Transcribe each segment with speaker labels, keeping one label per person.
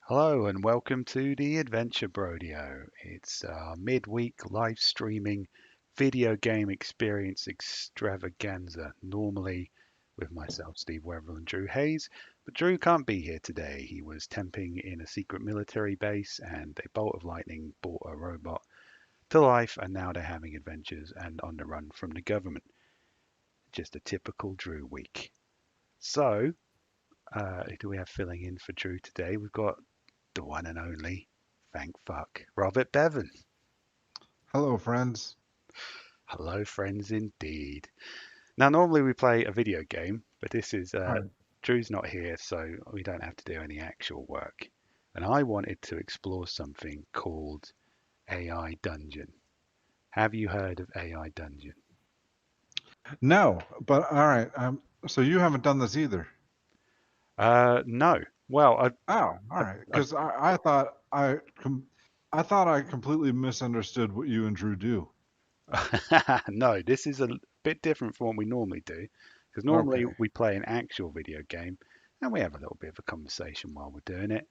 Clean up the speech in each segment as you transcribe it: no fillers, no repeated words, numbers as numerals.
Speaker 1: Hello and welcome to the Adventure Brodio. It's our midweek live streaming video game experience extravaganza. Normally with myself, Steve Weatherall and Drew Hayes, but Drew can't be here today. He was temping in a secret military base and a bolt of lightning brought a robot to life and now they're having adventures and on the run from the government. Just a typical Drew week. So, who do we have filling in for Drew today? We've got the one and only, thank fuck, Robert Bevan.
Speaker 2: Hello, friends.
Speaker 1: Hello, friends, indeed. Now, normally we play a video game, but this is
Speaker 2: Right.
Speaker 1: Drew's not here, so we don't have to do any actual work. And I wanted to explore something called AI Dungeon. Have you heard of AI Dungeon?
Speaker 2: No, but all right. So you haven't done this either.
Speaker 1: No. Well,
Speaker 2: Oh, all right. Because I thought I completely misunderstood what you and Drew do.
Speaker 1: no. This is a bit different from what we normally do, because normally
Speaker 2: Okay.
Speaker 1: we play an actual video game, and we have a little bit of a conversation while we're doing it.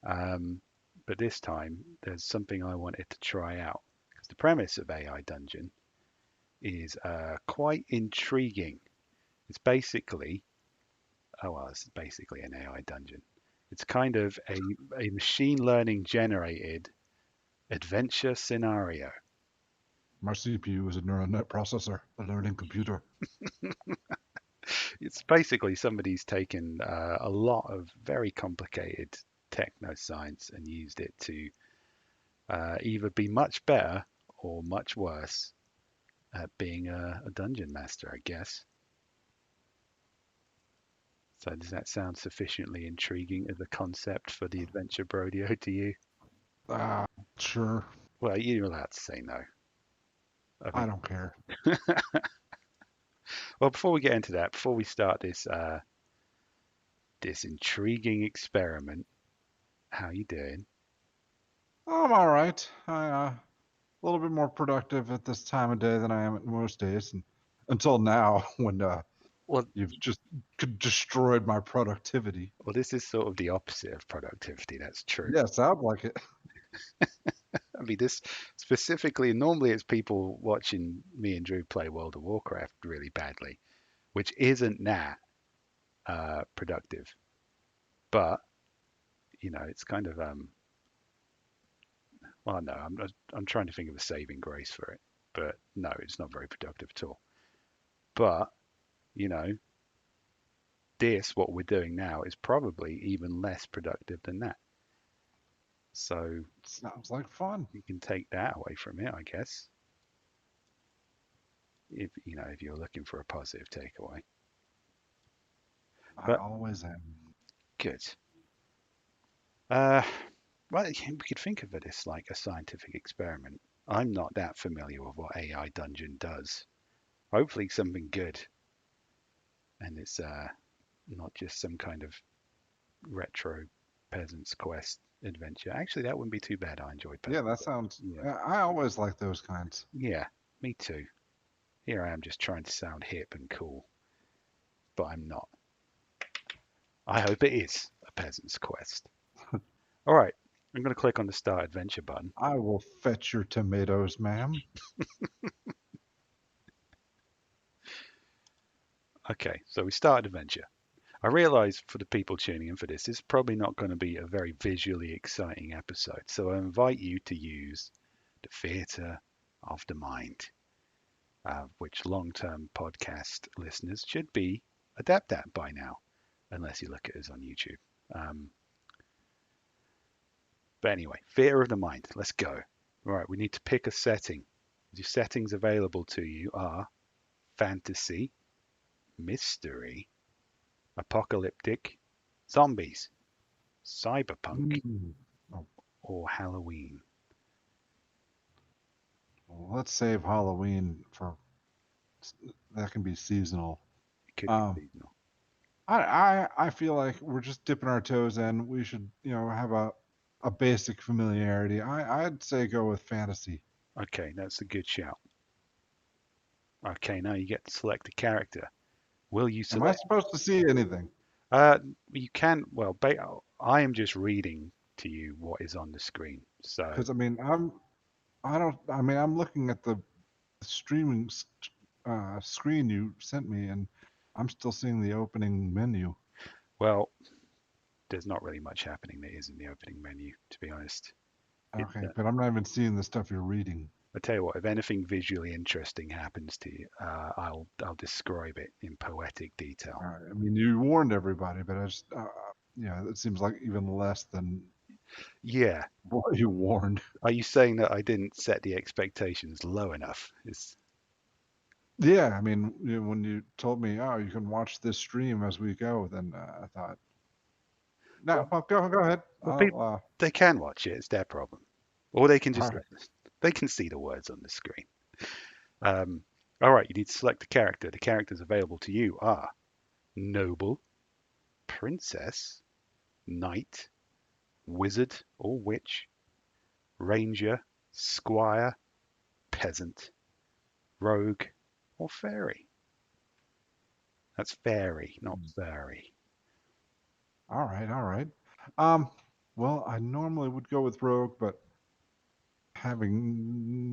Speaker 1: Um, but this time, there's something I wanted to try out because the premise of AI Dungeon is quite intriguing. It's basically, oh well, it's basically an AI dungeon. It's kind of a machine learning generated adventure scenario.
Speaker 2: My CPU is a neural net processor, a learning computer.
Speaker 1: It's basically somebody's taken a lot of very complicated techno science and used it to either be much better or much worse at being a dungeon master, I guess. So does that sound sufficiently intriguing as a concept for the adventure Brodio to you?
Speaker 2: Ah, sure.
Speaker 1: Well, you're allowed to say no. I
Speaker 2: I
Speaker 1: mean,
Speaker 2: don't care.
Speaker 1: well, before we get into that, before we start this intriguing experiment, how you doing?
Speaker 2: I'm all right. A little bit more productive at this time of day than I am at most days, and until now, when
Speaker 1: Well,
Speaker 2: you've just destroyed my productivity.
Speaker 1: well, this is sort of the opposite of productivity. That's true.
Speaker 2: Yeah, sounds like it.
Speaker 1: I mean, this specifically, normally it's people watching me and Drew play World of Warcraft really badly, which isn't that productive. But it's kind of well, no, I'm trying to think of a saving grace for it, but no, it's not very productive at all. But you know, this what we're doing now is probably even less productive than that. So
Speaker 2: Sounds like fun.
Speaker 1: you can take that away from it, I guess. If you're looking for a positive takeaway.
Speaker 2: I
Speaker 1: But
Speaker 2: always am.
Speaker 1: good. Uh, well, we could think of it as like a scientific experiment. I'm not that familiar with what AI Dungeon does. Hopefully, something good, and it's not just some kind of retro peasant's quest adventure. Actually, that wouldn't be too bad. I enjoy
Speaker 2: Yeah,
Speaker 1: peasant
Speaker 2: that
Speaker 1: quest.
Speaker 2: sounds.
Speaker 1: Yeah,
Speaker 2: I always like those kinds.
Speaker 1: yeah, me too. Here I am just trying to sound hip and cool, but I'm not. I hope it is a peasant's quest. All right, I'm going to click on the start adventure button.
Speaker 2: I will fetch your tomatoes, ma'am.
Speaker 1: Okay, so we start adventure. I realize for the people tuning in for this, it's probably not going to be a very visually exciting episode. So I invite you to use the theatre of the mind, which long term podcast listeners should be adept at by now, unless you look at us on YouTube. Um, but anyway, theatre of the mind, let's go. All right, we need to pick a setting. The settings available to you are fantasy, mystery, apocalyptic, zombies, cyberpunk,
Speaker 2: Mm. Oh,
Speaker 1: or Halloween.
Speaker 2: well, let's save Halloween for that can be seasonal.
Speaker 1: It could be
Speaker 2: Um,
Speaker 1: seasonal.
Speaker 2: I feel like we're just dipping our toes in. We should have a basic familiarity. I'd say go with fantasy.
Speaker 1: Okay, that's a good shout. Okay, now you get to select a character. Will you
Speaker 2: Am I
Speaker 1: select?
Speaker 2: supposed to see anything?
Speaker 1: Uh, you can. Well, I am just reading. to you what is on the screen. So,
Speaker 2: Because I mean, I don't. I mean, I'm looking at the streaming screen you sent me, and I'm still seeing the opening menu.
Speaker 1: well, there's not really much happening that is in the opening menu, to be honest. It,
Speaker 2: Okay, but I'm not even seeing the stuff you're reading.
Speaker 1: I tell you what, if anything visually interesting happens to you, I'll describe it in poetic detail.
Speaker 2: All right. I mean, you warned everybody, but I just, yeah, it seems like even less than
Speaker 1: Yeah.
Speaker 2: what you warned.
Speaker 1: Are you saying that I didn't set the expectations low enough? Is
Speaker 2: Yeah, I mean, when you told me, oh, you can watch this stream as we go, then I thought, no,
Speaker 1: well,
Speaker 2: well, go ahead.
Speaker 1: well, people they can watch it. It's their problem, or they can
Speaker 2: All
Speaker 1: just
Speaker 2: right.
Speaker 1: listen. They can see the words on the screen. Um, all right, you need to select a character. The characters available to you are noble, princess, knight, wizard or witch, ranger, squire, peasant, rogue, or fairy. That's fairy, not fairy.
Speaker 2: All right, all right. Um, well, I normally would go with Rogue, but having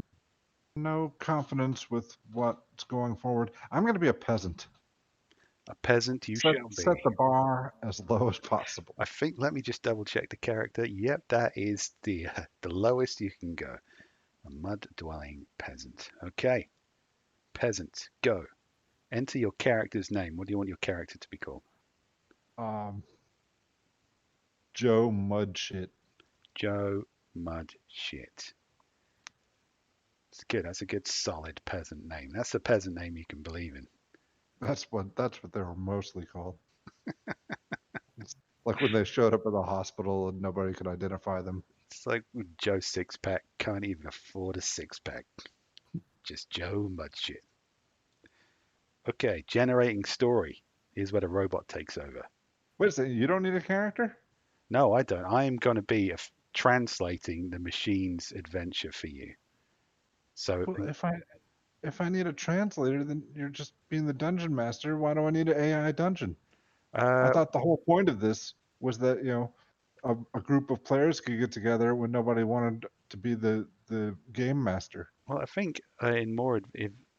Speaker 2: no confidence with what's going forward, I'm going to be a peasant.
Speaker 1: A peasant you
Speaker 2: Set
Speaker 1: shall
Speaker 2: set
Speaker 1: be.
Speaker 2: the bar as low as possible.
Speaker 1: I think, let me just double check the character. Yep, that is the lowest you can go. A mud dwelling peasant. Okay, peasant, go. Enter your character's name. What do you want your character to be called?
Speaker 2: Um, Joe Mudshit.
Speaker 1: Joe Mud Shit. It's good. That's a good solid peasant name. That's a peasant name you can believe in.
Speaker 2: That's what they were mostly called. It's like when they showed up at the hospital and nobody could identify them.
Speaker 1: It's like Joe Sixpack can't even afford a six pack. Just Joe Mudshit. Okay, generating story is where the robot takes over.
Speaker 2: Wait a second, you don't need a character?
Speaker 1: No, I don't. I am going to be translating the machine's adventure for you. So,
Speaker 2: Well, if I need a translator, then you're just being the dungeon master. Why do I need an AI dungeon? I
Speaker 1: uh,
Speaker 2: thought the whole point of this was that, a group of players could get together when nobody wanted to be the game master.
Speaker 1: well, I think in more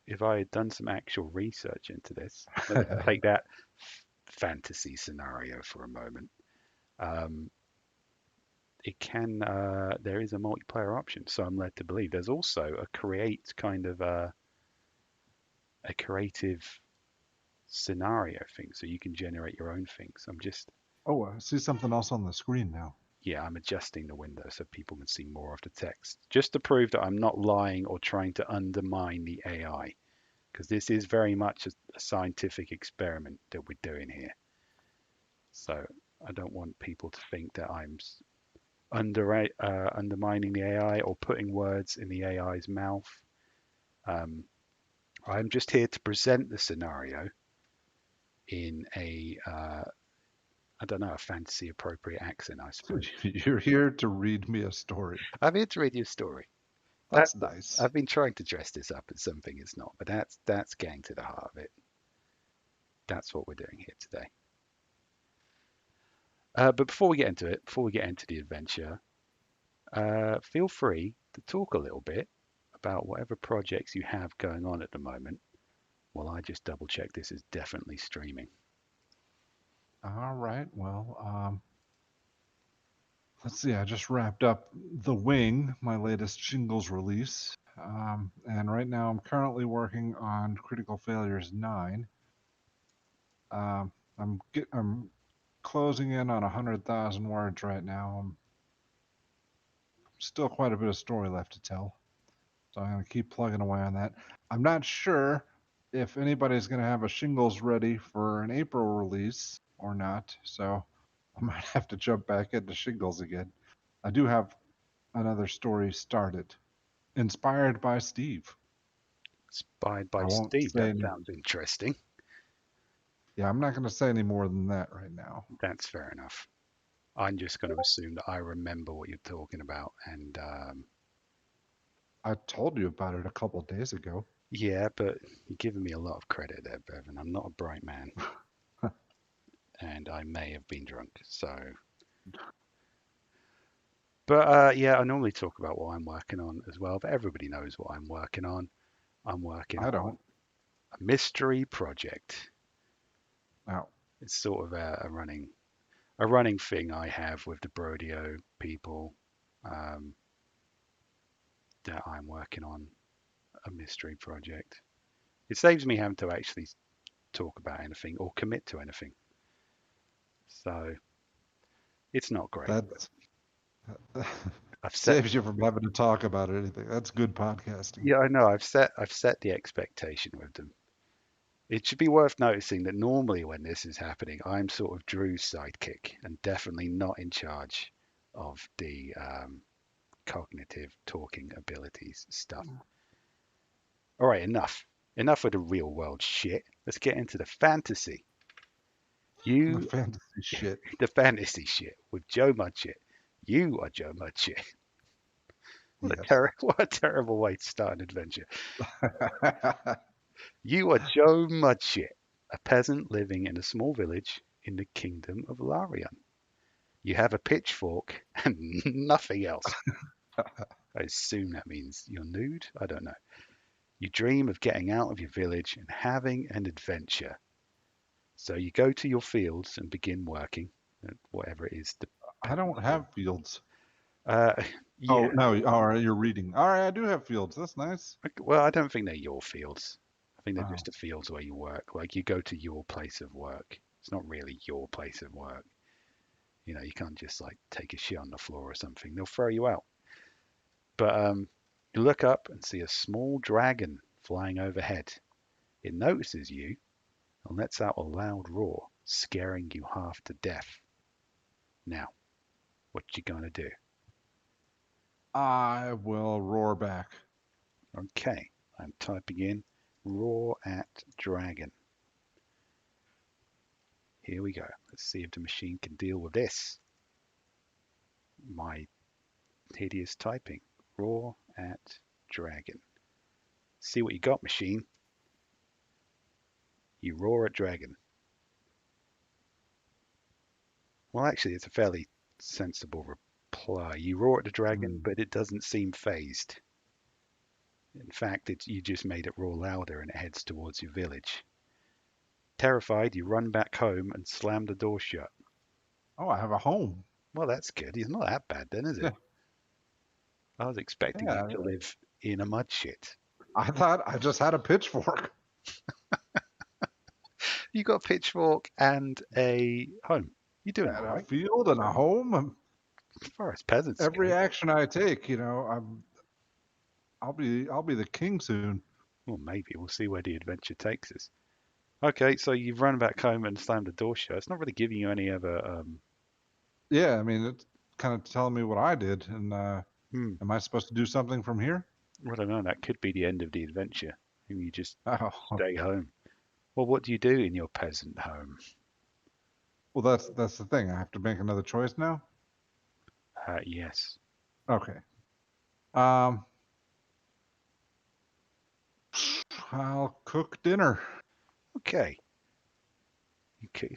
Speaker 1: if I had done some actual research into this, let's take that fantasy scenario for a moment. Um, it can there is a multiplayer option, so I'm led to believe there's also a create kind of a creative scenario thing, so you can generate your own things. I'm just
Speaker 2: Oh, I see something else on the screen now.
Speaker 1: Yeah, I'm adjusting the window so people can see more of the text, just to prove that I'm not lying or trying to undermine the AI, because this is very much a scientific experiment that we're doing here. So I don't want people to think that I'm undermining the AI or putting words in the AI's mouth. Um, I'm just here to present the scenario in I don't know, a fantasy appropriate accent, I suppose.
Speaker 2: You're here to read me a story.
Speaker 1: I'm here to read you a story. That
Speaker 2: That's nice.
Speaker 1: I've been trying to dress this up as something it's not, but that's getting to the heart of it. That's what we're doing here today. But before we get into it, before we get into the adventure, feel free to talk a little bit about whatever projects you have going on at the moment. While I just double check this is definitely streaming.
Speaker 2: All right. Well, let's see. I just wrapped up The Wing, my latest shingles release. And right now I'm currently working on Critical Failures 9. I'm closing in on 100,000 words right now. I'm still quite a bit of story left to tell. So I'm going to keep plugging away on that. I'm not sure if anybody's going to have a shingles ready for an April release or not. So I might have to jump back into shingles again. I do have another story started, inspired by Steve.
Speaker 1: Spied by
Speaker 2: I won't
Speaker 1: Steve.
Speaker 2: say
Speaker 1: That
Speaker 2: any.
Speaker 1: sounds interesting.
Speaker 2: Yeah, I'm not going to say any more than that right now.
Speaker 1: That's fair enough. I'm just going to assume that I remember what you're talking about, and
Speaker 2: I told you about it a couple days ago.
Speaker 1: yeah, but you're giving me a lot of credit there, Bevan. I'm not a bright man, and I may have been drunk. So But yeah, I normally talk about what I'm working on as well, but everybody knows what I'm working on. I'm working
Speaker 2: I
Speaker 1: on
Speaker 2: don't.
Speaker 1: a mystery project.
Speaker 2: Now,
Speaker 1: It's sort of a running thing I have with the Brodio people, um, that I'm working on a mystery project. It saves me having to actually talk about anything or commit to anything. So it's not great.
Speaker 2: that's
Speaker 1: I've set
Speaker 2: saves you from having to talk about anything. That's good podcasting.
Speaker 1: Yeah, I know. I've set the expectation with them. It should be worth noticing that normally when this is happening, I'm sort of Drew's sidekick and definitely not in charge of the cognitive talking abilities stuff. All right, enough. Enough with the real world shit. Let's get into the fantasy.
Speaker 2: The
Speaker 1: You,
Speaker 2: fantasy shit.
Speaker 1: the fantasy shit with Joe Mudshit. You are Joe Mudshit.
Speaker 2: Yes.
Speaker 1: What a terrible way to start an adventure. You are Joe Mudshit, a peasant living in a small village in the kingdom of Larion. You have a pitchfork and nothing else. I assume that means you're nude? I don't know. You dream of getting out of your village and having an adventure. So you go to your fields and begin working at whatever it is the
Speaker 2: I don't
Speaker 1: peasants do.
Speaker 2: have fields.
Speaker 1: Uh,
Speaker 2: Oh,
Speaker 1: yeah.
Speaker 2: no. All right. You're reading. All right. I do have fields. That's nice.
Speaker 1: Well, I don't think they're your fields. I think they're
Speaker 2: Oh,
Speaker 1: just the fields where you work. Like you go to your place of work. It's not really your place of work. You can't just like take a shit on the floor or something. They'll throw you out. But you look up and see a small dragon flying overhead. It notices you and lets out a loud roar, scaring you half to death. Now, what you gonna do?
Speaker 2: I will roar back.
Speaker 1: Okay, I'm typing in roar at dragon. Here we go. Let's see if the machine can deal with this. My hideous typing. Roar at dragon. See what you got, machine. You roar at dragon. Well, actually, it's a fairly sensible reply. You roar at the dragon,
Speaker 2: Hmm.
Speaker 1: but it doesn't seem phased. In fact, you just made it roar louder and it heads towards your village. Terrified, you run back home and slam the door shut.
Speaker 2: Oh, I have a home.
Speaker 1: Well, that's good. It's not that bad then, is
Speaker 2: Yeah.
Speaker 1: it? I was expecting you
Speaker 2: Yeah.
Speaker 1: to live in a mud shit.
Speaker 2: I thought I just had a pitchfork.
Speaker 1: You got a pitchfork and a home. You're doing
Speaker 2: And
Speaker 1: all
Speaker 2: a
Speaker 1: right.
Speaker 2: field and a home. And
Speaker 1: As far as peasants
Speaker 2: every
Speaker 1: go.
Speaker 2: action I take, I'll be the king soon.
Speaker 1: Well, maybe we'll see where the adventure takes us. Okay, so you've run back home and slammed the door shut. It's not really giving you any other.
Speaker 2: Yeah, I mean, it's kind of telling me what I did. And
Speaker 1: Hmm,
Speaker 2: am I supposed to do something from here?
Speaker 1: I don't know. That could be the end of the adventure. Maybe you just
Speaker 2: Oh,
Speaker 1: stay home. Well, what do you do in your peasant home?
Speaker 2: well, that's the thing. I have to make another choice now.
Speaker 1: Yes.
Speaker 2: Okay. Um, I'll cook dinner.
Speaker 1: Okay.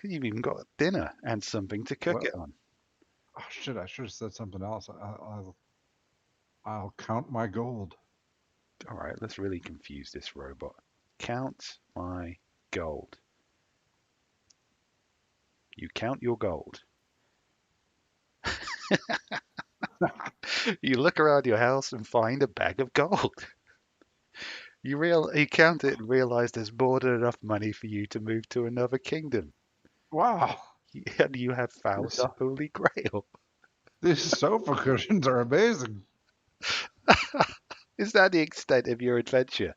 Speaker 1: You've even got dinner and something to cook
Speaker 2: Well,
Speaker 1: it on.
Speaker 2: oh, shit, I should have said something else. I'll count my gold.
Speaker 1: All right, let's really confuse this robot. Count my gold. You count your gold. You look around your house and find a bag of gold. You count it and realize there's more than enough money for you to move to another kingdom.
Speaker 2: Wow,
Speaker 1: And you have found
Speaker 2: this
Speaker 1: the Holy Grail.
Speaker 2: these sofa cushions are amazing.
Speaker 1: Is that the extent of your adventure?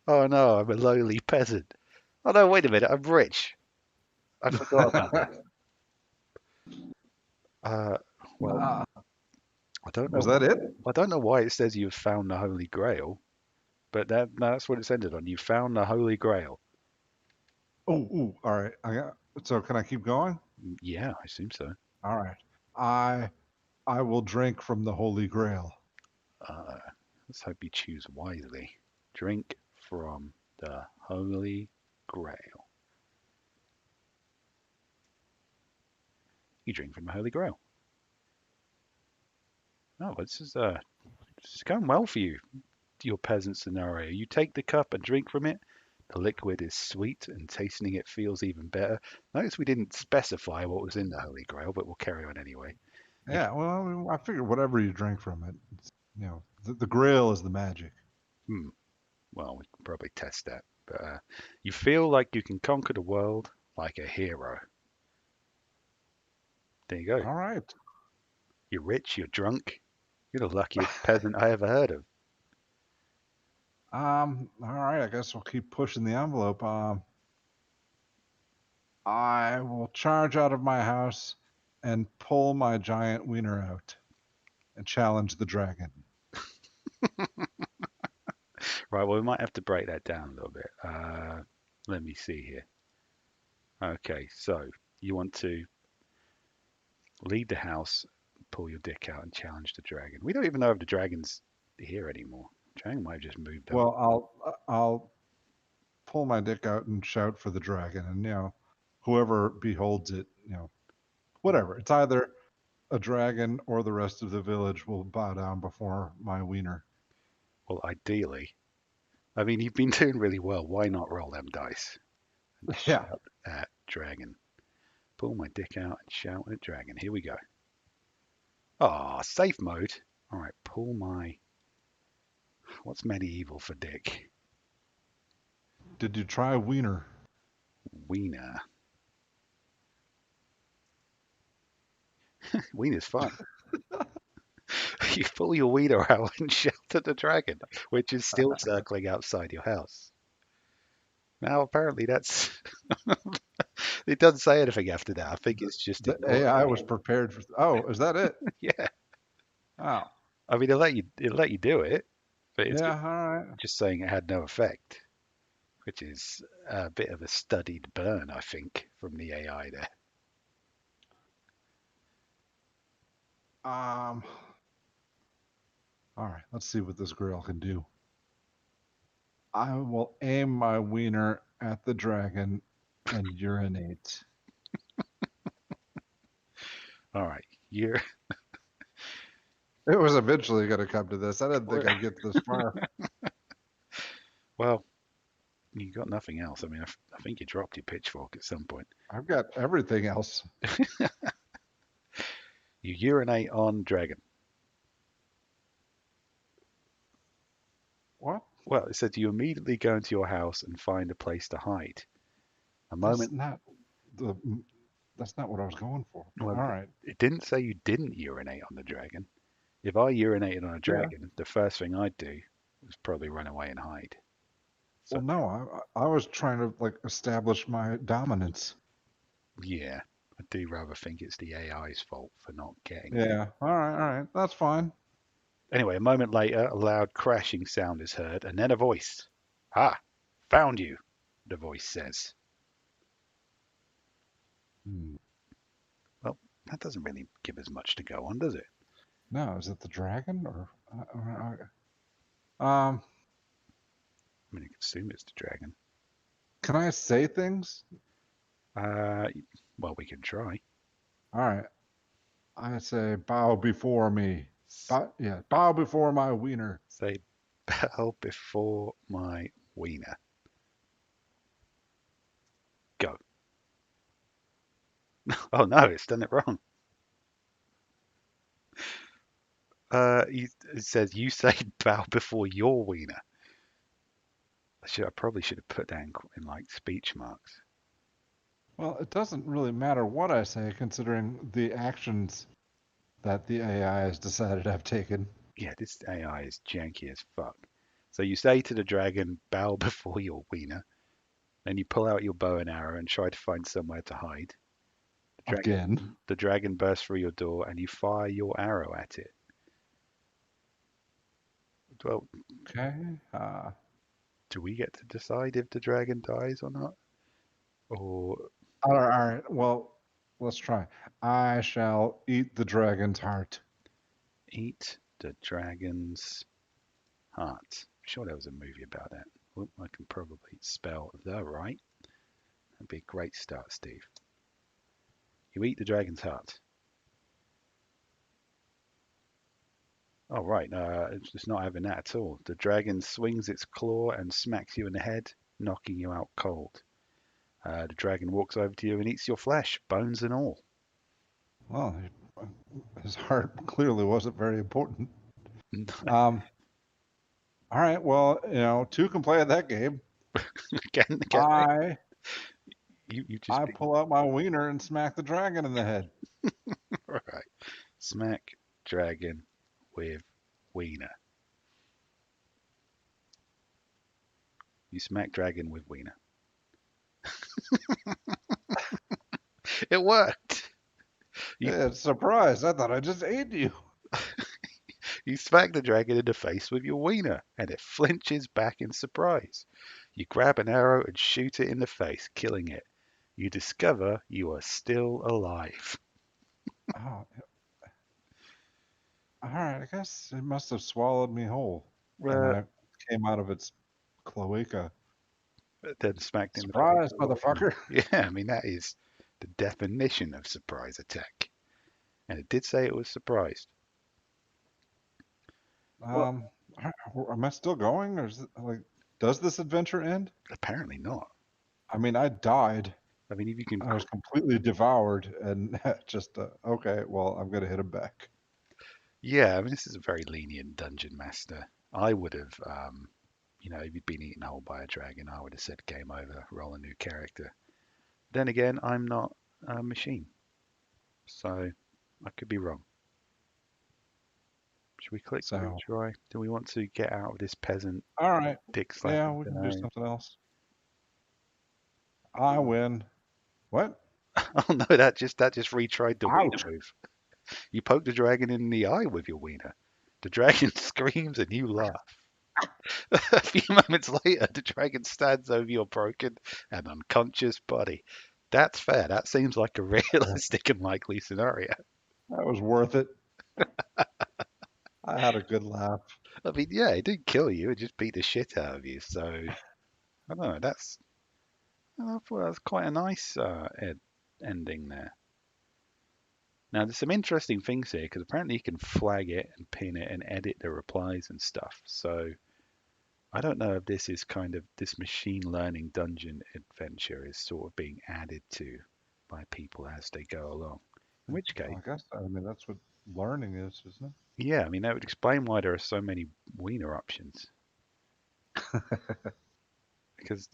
Speaker 1: Oh no, I'm a lowly peasant. Oh no, wait a minute, I'm rich. I forgot about this. Uh, well,
Speaker 2: Uh,
Speaker 1: I don't
Speaker 2: was
Speaker 1: know.
Speaker 2: that it?
Speaker 1: I don't know why it says you've found the Holy Grail, but that's what it's ended on. You found the Holy Grail.
Speaker 2: Oh, ooh, all right. So can I keep going?
Speaker 1: Yeah, I assume so.
Speaker 2: All right. I I will drink from the Holy Grail.
Speaker 1: Uh, let's hope you choose wisely. Drink from the Holy Grail. You drink from the Holy Grail. Oh, this is going well for you. Your peasant scenario. You take the cup and drink from it. The liquid is sweet, and tasting it feels even better. Notice we didn't specify what was in the Holy Grail, but we'll carry on anyway. You,
Speaker 2: Yeah, well, I mean, I figured whatever you drink from it, the Grail is the magic.
Speaker 1: hmm, well, we can probably test that. But you feel like you can conquer the world like a hero. There you go.
Speaker 2: All right.
Speaker 1: You're rich, you're drunk, you're the luckiest peasant I ever heard of.
Speaker 2: All right. I guess we'll keep pushing the envelope. I will charge out of my house and pull my giant wiener out and challenge the dragon.
Speaker 1: Right, well, we might have to break that down a little bit. Let me see here. Okay, so you want to leave the house, pull your dick out, and challenge the dragon. We don't even know if the dragon's here anymore. Dragon might have just moved on.
Speaker 2: Well, I'll pull my dick out and shout for the dragon, and whoever beholds it, whatever. It's either a dragon or the rest of the village will bow down before my wiener.
Speaker 1: Well, ideally, I mean, you've been doing really well. Why not roll them dice and
Speaker 2: Yeah.
Speaker 1: shout at dragon? Pull my dick out and shout at dragon. Here we go. Ah, safe mode. All right, pull my. What's medieval for dick?
Speaker 2: Did you try wiener?
Speaker 1: Wiener. Wiener's fun. You pull your wiener out and shout at the dragon, which is still circling outside your house. Now, apparently, that's. It doesn't say anything after that. I think it's just
Speaker 2: The
Speaker 1: ignoring
Speaker 2: AI
Speaker 1: you.
Speaker 2: was prepared for. Oh, is that it?
Speaker 1: Yeah.
Speaker 2: Oh,
Speaker 1: I mean, it'll let you do it, but it's
Speaker 2: yeah. All right.
Speaker 1: just saying it had no effect, which is a bit of a studied burn, I think, from the AI there.
Speaker 2: Um. All right. Let's see what this girl can do. I will aim my wiener at the dragon and urinate.
Speaker 1: All right, you're
Speaker 2: It was eventually going to come to this. I didn't think I'd get this far.
Speaker 1: well. You got nothing else. I mean, I think you dropped your pitchfork at some point.
Speaker 2: I've got everything else.
Speaker 1: You urinate on dragon.
Speaker 2: What?
Speaker 1: Well, it said you immediately go into your house and find a place to hide. A
Speaker 2: That's
Speaker 1: moment.
Speaker 2: not the. That's not what I was going for. But
Speaker 1: Well,
Speaker 2: all right.
Speaker 1: it didn't say you didn't urinate on the dragon. If I urinated on a
Speaker 2: Yeah.
Speaker 1: dragon, the first thing I'd do was probably run away and hide. So
Speaker 2: Well, no. I was trying to like establish my dominance.
Speaker 1: yeah, I do rather think it's the AI's fault for not getting it.
Speaker 2: Yeah. All right. All right. That's fine.
Speaker 1: Anyway, a moment later, a loud crashing sound is heard, and then a voice. Ah, found you, the voice says.
Speaker 2: Hmm.
Speaker 1: Well, that doesn't really give us much to go on, does it?
Speaker 2: No, is it the dragon or?
Speaker 1: I mean, you can assume it's the dragon.
Speaker 2: Can I say things?
Speaker 1: Uh, well, we can try.
Speaker 2: All right. I say bow before me. Bow before my wiener.
Speaker 1: Say, bow before my wiener. Go. Oh no, it's done it wrong. It says you say bow before your wiener. I probably should have put that in like speech marks.
Speaker 2: Well, it doesn't really matter what I say, considering the actions that the AI has decided I've taken.
Speaker 1: Yeah, this AI is janky as fuck. So you say to the dragon, bow before your wiener. Then you pull out your bow and arrow and try to find somewhere to hide.
Speaker 2: Again.
Speaker 1: The dragon bursts through your door and you fire your arrow at it. Well,
Speaker 2: Okay.
Speaker 1: do we get to decide if the dragon dies or not? Or
Speaker 2: All right. Well, let's try. I shall eat the dragon's heart.
Speaker 1: eat the dragon's heart? I'm sure there was a movie about that. Well, I can probably spell the right. That'd be a great start, Steve. You eat the dragon's heart. Oh, right. It's not having that at all. The dragon swings its claw and smacks you in the head, knocking you out cold. The dragon walks over to you and eats your flesh, bones and all.
Speaker 2: Well, his heart clearly wasn't very important. Um, all right, well, two can play at that game.
Speaker 1: Can they?
Speaker 2: I
Speaker 1: You just
Speaker 2: I
Speaker 1: be
Speaker 2: pull out my wiener and smack the dragon in the head.
Speaker 1: all right. Smack dragon with wiener. You smack dragon with wiener. It worked. You
Speaker 2: It's a surprise. I thought I just ate you.
Speaker 1: you smack the dragon in the face with your wiener, and it flinches back in surprise. You grab an arrow and shoot it in the face, killing it. You discover you are still alive.
Speaker 2: Oh, all right. I guess it must have swallowed me whole, and
Speaker 1: Well,
Speaker 2: I came out of its cloaca.
Speaker 1: then smacked in the face
Speaker 2: Surprise,
Speaker 1: with a wiener.
Speaker 2: motherfucker.
Speaker 1: Yeah, I mean that is the definition of surprise attack. And it did say it was surprised. Well,
Speaker 2: Um, am I still going, or is it like, does this adventure end?
Speaker 1: apparently not.
Speaker 2: I mean, I died.
Speaker 1: I mean, if you can,
Speaker 2: I was completely devoured, and just okay. Well, I'm gonna hit him back.
Speaker 1: yeah, I mean, this is a very lenient dungeon master. I would have, if you'd been eaten whole by a dragon, I would have said game over, roll a new character. Then again, I'm not a machine, so I could be wrong. Should we click
Speaker 2: So,
Speaker 1: retry? Do we want to get out of this peasant
Speaker 2: all right.
Speaker 1: dick
Speaker 2: Yeah,
Speaker 1: slapping
Speaker 2: we can do
Speaker 1: scenario?
Speaker 2: something else. I win. What?
Speaker 1: Oh no, that just retried the wiener
Speaker 2: Ouch!
Speaker 1: move. You poke the dragon in the eye with your wiener. The dragon screams and you laugh. A few moments later, the dragon stands over your broken and unconscious body. That's fair. That seems like a realistic and likely scenario.
Speaker 2: That was worth it. I had a good laugh.
Speaker 1: I mean, yeah, it didn't kill you; it just beat the shit out of you. So I don't know. I thought that was quite a nice ending there. Now, there's some interesting things here because apparently you can flag it and pin it and edit the replies and stuff. So I don't know if this is kind of this machine learning dungeon adventure is sort of being added to by people as they go along. In which
Speaker 2: Well,
Speaker 1: case,
Speaker 2: I guess that's what learning is, isn't
Speaker 1: yeah, I mean, that would explain why there are so many wiener options.
Speaker 2: it?
Speaker 1: Because,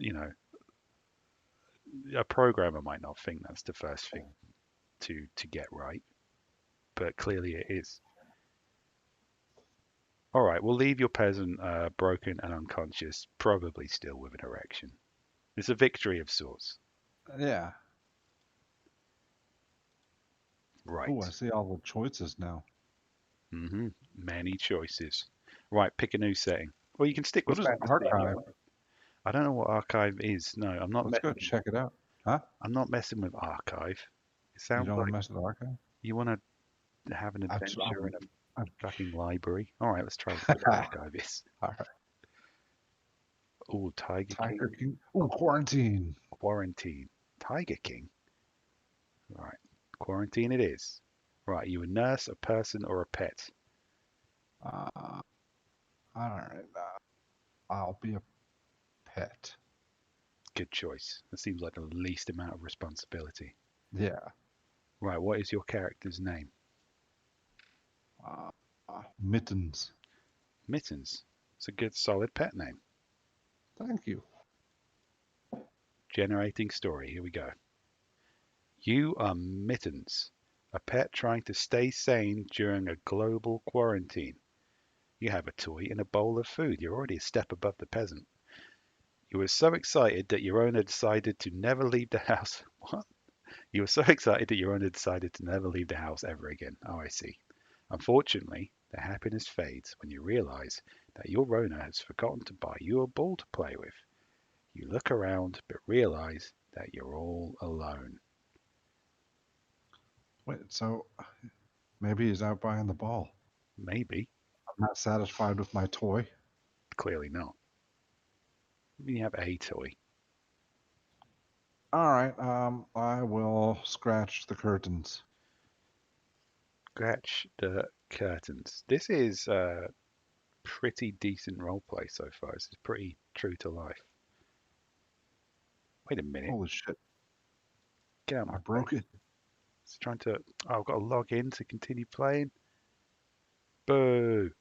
Speaker 1: a programmer might not think that's the first thing to get right, but clearly it is. All right, we'll leave your peasant broken and unconscious, probably still with an erection. It's a victory of sorts.
Speaker 2: Yeah. Oh,
Speaker 1: Right.
Speaker 2: I see all the choices now.
Speaker 1: hmm Many choices. Right, pick a new setting. Well, you can stick
Speaker 2: What
Speaker 1: with
Speaker 2: is
Speaker 1: fantasy if you
Speaker 2: archive?
Speaker 1: want. I don't know what archive is. No,
Speaker 2: Let's go check it out. Huh?
Speaker 1: I'm not messing with archive. It
Speaker 2: You
Speaker 1: sounds
Speaker 2: don't want to
Speaker 1: like
Speaker 2: mess with archive?
Speaker 1: you want to have an
Speaker 2: That's,
Speaker 1: adventure in a
Speaker 2: I'm,
Speaker 1: fucking library. All right, let's try and see what archive is.
Speaker 2: all right.
Speaker 1: Oh, Tiger
Speaker 2: Tiger
Speaker 1: King,
Speaker 2: King. Oh, quarantine.
Speaker 1: quarantine. Tiger King. All right, quarantine it is. Right, you a nurse, a person, or a pet?
Speaker 2: Uh, all right. I'll be a pet.
Speaker 1: Good choice. That seems like the least amount of responsibility.
Speaker 2: Yeah.
Speaker 1: Right, what is your character's name?
Speaker 2: Uh, Mittens.
Speaker 1: Mittens. It's a good, solid pet name.
Speaker 2: Thank you.
Speaker 1: Generating story. Here we go. You are Mittens, a pet trying to stay sane during a global quarantine. You have a toy and a bowl of food. You're already a step above the peasant. You were so excited that your owner decided to never leave the house. What? You were so excited that your owner decided to never leave the house ever again. Oh, I see. Unfortunately, the happiness fades when you realize that your owner has forgotten to buy you a ball to play with. You look around but realize that you're all alone.
Speaker 2: Wait, so maybe he's out buying the ball.
Speaker 1: Maybe,
Speaker 2: I'm not satisfied with my toy.
Speaker 1: clearly not. You have a toy.
Speaker 2: All right. I will scratch the curtains.
Speaker 1: Scratch the curtains. This is pretty decent roleplay so far. This is pretty true to life. Wait a minute.
Speaker 2: Holy shit!
Speaker 1: Get out of
Speaker 2: I
Speaker 1: my face.
Speaker 2: broke it.
Speaker 1: It's trying to. Oh, I've got to log in to continue playing. Boo.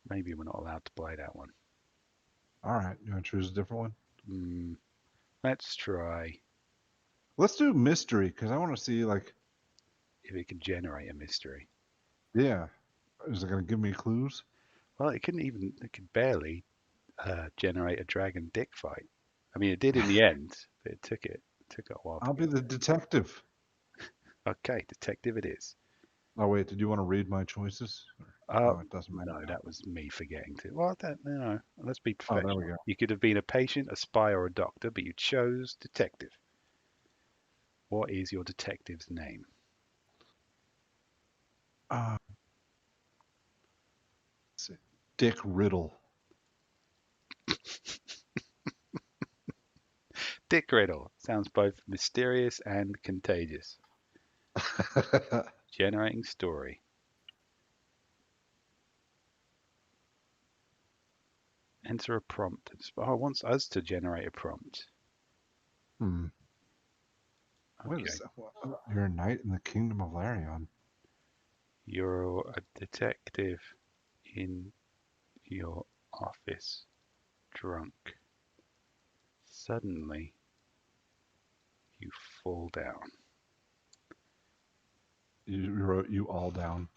Speaker 1: Maybe we're not allowed to play that one.
Speaker 2: All right, you want to choose a different one?
Speaker 1: Let's try
Speaker 2: Let's do mystery because I want to see like,
Speaker 1: if it can generate a mystery.
Speaker 2: yeah, is it going to give me clues?
Speaker 1: Well, it couldn't even. It could barely generate a dragon dick fight. I mean, it did in the end, but it took a while to
Speaker 2: I'll be
Speaker 1: get
Speaker 2: the detective.
Speaker 1: there. Okay, detective it is.
Speaker 2: Oh wait, did you want to read my choices?
Speaker 1: Uh,
Speaker 2: No, it doesn't matter
Speaker 1: no,
Speaker 2: now.
Speaker 1: that was me forgetting to. Well, that no. Let's be
Speaker 2: Oh, there we
Speaker 1: professional.
Speaker 2: go.
Speaker 1: You could have been a patient, a spy, or a doctor, but you chose detective. What is your detective's name?
Speaker 2: Uh, let's see. Dick Riddle.
Speaker 1: Dick Riddle. Sounds both mysterious and contagious. Generating story. Enter a prompt. Oh, it wants us to generate a prompt.
Speaker 2: Hmm. What is
Speaker 1: Okay.
Speaker 2: that? You're a knight in the kingdom of Larion.
Speaker 1: You're a detective in your office, drunk. Suddenly, you fall down.
Speaker 2: You wrote you all down.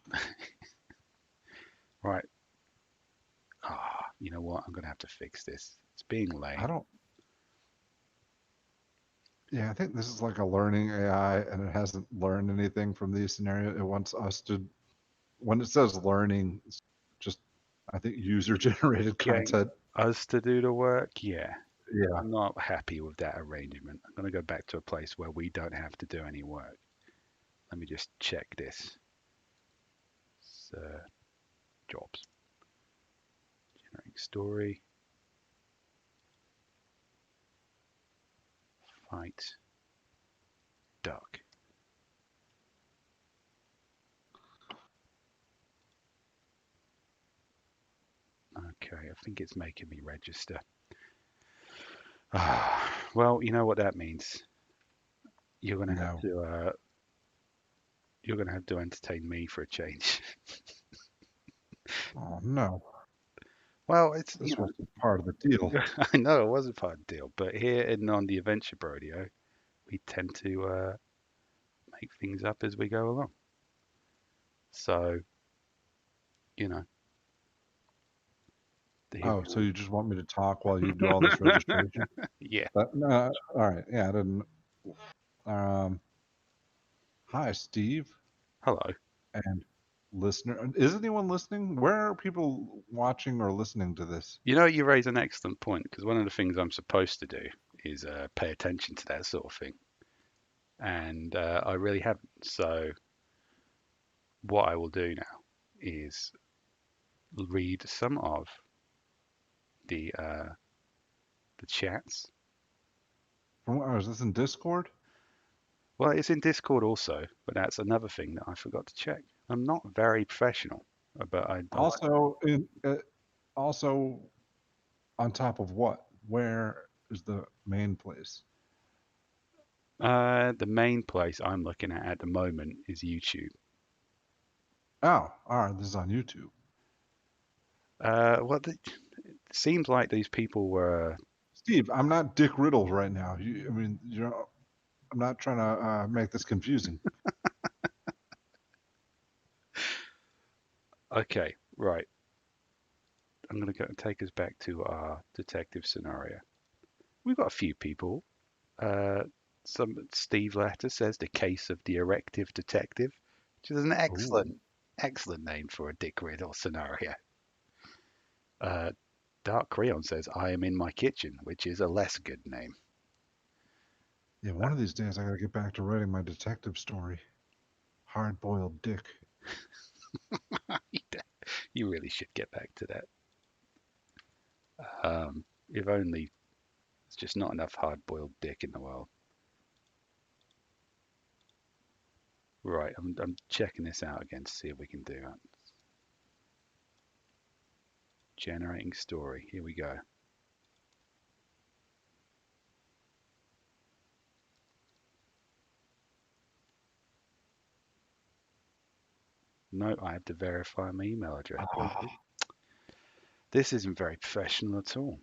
Speaker 1: Right. You know what? I'm going to have to fix this. It's being
Speaker 2: I
Speaker 1: lame.
Speaker 2: don't. Yeah, I think this is like a learning AI, and it hasn't learned anything from these scenarios. It wants us to. When it says learning, it's just I think user generated
Speaker 1: Getting
Speaker 2: content.
Speaker 1: us to do the work? Yeah.
Speaker 2: Yeah.
Speaker 1: I'm not happy with that arrangement. I'm going to go back to a place where we don't have to do any work. Let me just check this. So, jobs. Generating story. Fight. Duck. Okay, I think it's making me register. Well, you know what that means. You're gonna have
Speaker 2: No.
Speaker 1: to you're gonna have to entertain me for a change.
Speaker 2: Oh no.
Speaker 1: Well, it's
Speaker 2: This was part of the deal.
Speaker 1: I know it was a part deal, but here in on the Adventure Brodio, we tend to make things up as we go along. So, you know, here
Speaker 2: Oh,
Speaker 1: we
Speaker 2: so you just want me to talk while you do all this registration?
Speaker 1: Yeah.
Speaker 2: No. All right. Yeah, I didn't. Um. Hi, Steve,
Speaker 1: Hello.
Speaker 2: and listener. Is anyone listening? Where are people watching or listening to this?
Speaker 1: You know, you raise an excellent point because one of the things I'm supposed to do is pay attention to that sort of thing, and I really haven't. So, what I will do now is read some of the chats.
Speaker 2: Oh, is this in Discord?
Speaker 1: Well, it's in Discord also, but that's another thing that I forgot to check. I'm not very professional, but I like
Speaker 2: Also, on top of what? Where is the main place?
Speaker 1: the main place I'm looking at the moment is YouTube.
Speaker 2: Oh, all right. This is on YouTube.
Speaker 1: Well, it seems like these people were
Speaker 2: Steve, I'm not Dick Riddle right now. I mean, I'm not trying to make this confusing.
Speaker 1: okay. Right. I'm going to go take us back to our detective scenario. We've got a few people. Uh, some Steve Latter says the case of the erective detective, which is an
Speaker 2: Oh,
Speaker 1: excellent name for a Dick Riddle scenario. Uh, Dark Creon says I am in my kitchen, which is a less good name.
Speaker 2: yeah. One of these days, I gotta get back to writing my detective story. Hard-boiled Dick.
Speaker 1: You really should get back to that. If only there's just not enough hard-boiled dick in the world. Right, I'm checking this out again to see if we can do that. Generating story. Here we go. No, I have to verify my email address.
Speaker 2: Oh,
Speaker 1: This isn't very professional at all.